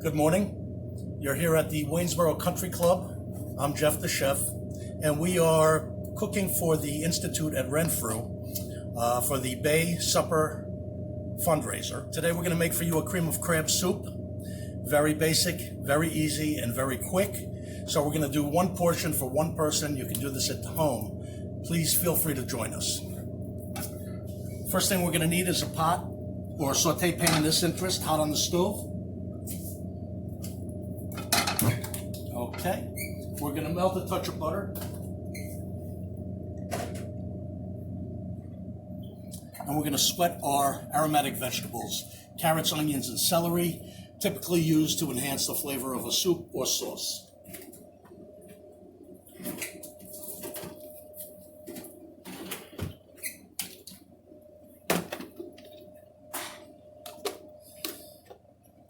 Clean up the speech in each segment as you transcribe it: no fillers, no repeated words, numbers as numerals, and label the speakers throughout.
Speaker 1: Good morning. You're here at the Waynesboro Country Club. I'm Jeff the chef, and we are cooking for the Institute at Renfrew for the Bay Supper fundraiser. Today we're going to make for you a cream of crab soup. Very basic, very easy, and very quick. So we're going to do one portion for one person. You can do this at home. Please feel free to join us. First thing we're going to need is a pot or a saute pan in this interest, hot on the stove. Okay, we're going to melt a touch of butter. And we're going to sweat our aromatic vegetables, carrots, onions, and celery, typically used to enhance the flavor of a soup or sauce.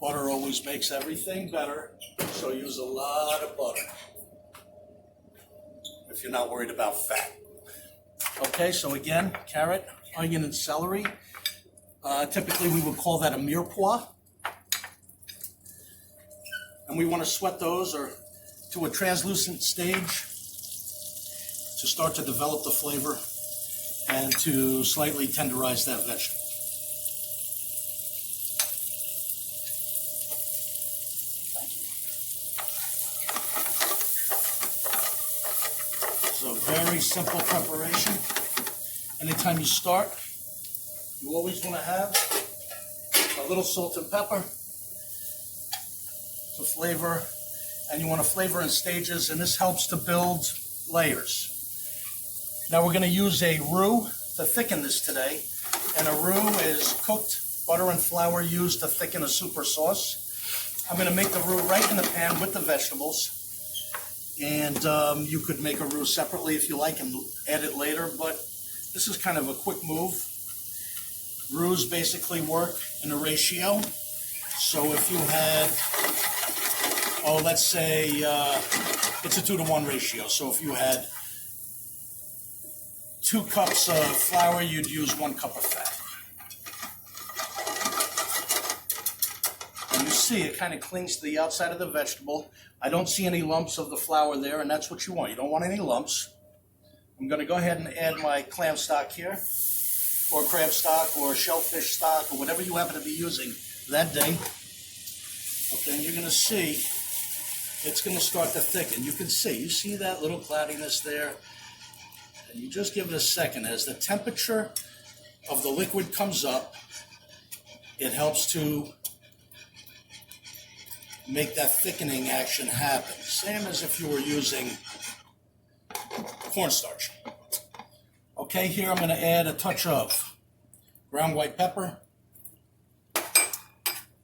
Speaker 1: Butter always makes everything better, so use a lot of butter if you're not worried about fat. Okay, so again, carrot, onion, and celery. Typically we would call that a mirepoix. And we want to sweat those to a translucent stage to start to develop the flavor and to slightly tenderize that vegetable. It's a very simple preparation. Anytime you start, you always want to have a little salt and pepper to flavor, and you want to flavor in stages, and this helps to build layers. Now we're going to use a roux to thicken this today, and a roux is cooked butter and flour used to thicken a soup or sauce. I'm going to make the roux right in the pan with the vegetables, and you could make a roux separately if you like and add it later, but this is kind of a quick move. Roux basically work in a ratio, so if you had let's say it's a 2-to-1 ratio. So if you had 2 cups of flour, you'd use 1 cup of fat. And you see it kind of clings to the outside of the vegetable. I don't see any lumps of the flour there, and that's what you want. You don't want any lumps. I'm going to go ahead and add my clam stock here, or crab stock, or shellfish stock, or whatever you happen to be using that day. Okay, and you're going to see it's going to start to thicken. You see that little cloudiness there? And you just give it a second. As the temperature of the liquid comes up, it helps to make that thickening action happen. Same as if you were using cornstarch. Okay, here I'm going to add a touch of ground white pepper.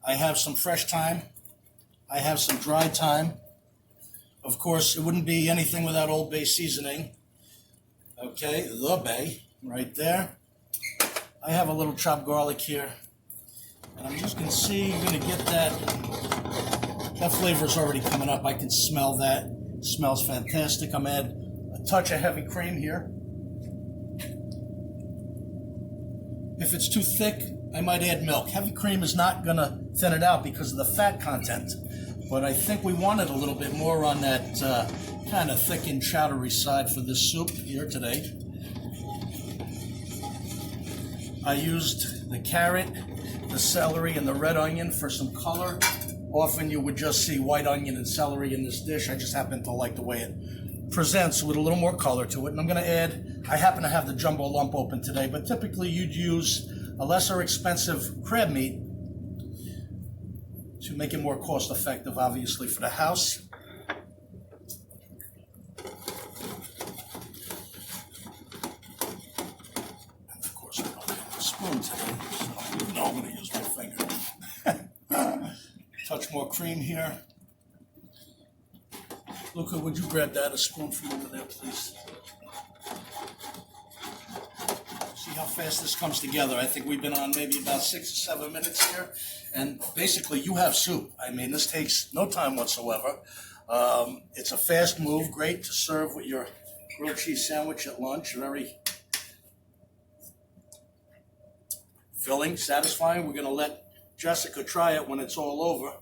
Speaker 1: I have some fresh thyme. I have some dried thyme. Of course, it wouldn't be anything without Old Bay seasoning. Okay, the Bay, right there. I have a little chopped garlic here. And I'm just going to see, you're going to get that flavor's already coming up. I can smell that. It smells fantastic. I'm going to add a touch of heavy cream here. If it's too thick, I might add milk. Heavy cream is not going to thin it out because of the fat content. But I think we wanted a little bit more on that kind of thick and chowdery side for this soup here today. I used the carrot, the celery, and the red onion for some color. Often you would just see white onion and celery in this dish. I just happen to like the way it presents with a little more color to it. And I'm going to add, I happen to have the jumbo lump open today, but typically you'd use a lesser expensive crab meat to make it more cost effective, obviously, for the house. And of course, I don't have a spoon today, so you know I'm going to use my finger. Touch more cream here. Luca, would you grab that, a spoon from over there, please? See how fast this comes together. I think we've been on maybe about 6 or 7 minutes here. And basically, you have soup. I mean, this takes no time whatsoever. It's a fast move, great to serve with your grilled cheese sandwich at lunch. Very filling, satisfying. We're going to let Jessica try it when it's all over.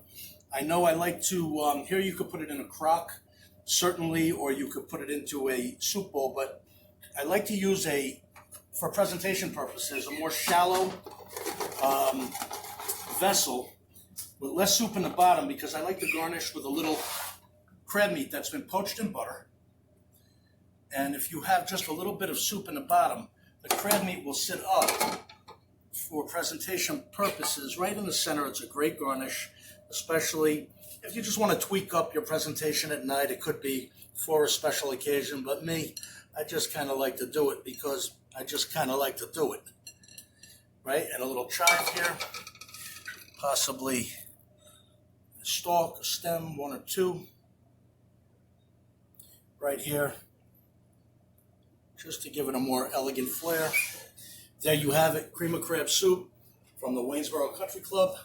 Speaker 1: I know I like to, here you could put it in a crock, certainly, or you could put it into a soup bowl, but I like to use for presentation purposes, a more shallow vessel with less soup in the bottom, because I like to garnish with a little crab meat that's been poached in butter. And if you have just a little bit of soup in the bottom, the crab meat will sit up for presentation purposes. Right in the center, it's a great garnish, especially if you just want to tweak up your presentation at night. It could be for a special occasion, but me, I just kind of like to do it because I just kind of like to do it. Right? And a little chive here, possibly a stalk, a stem, one or two, right here, just to give it a more elegant flair. There you have it, cream of crab soup from the Waynesboro Country Club.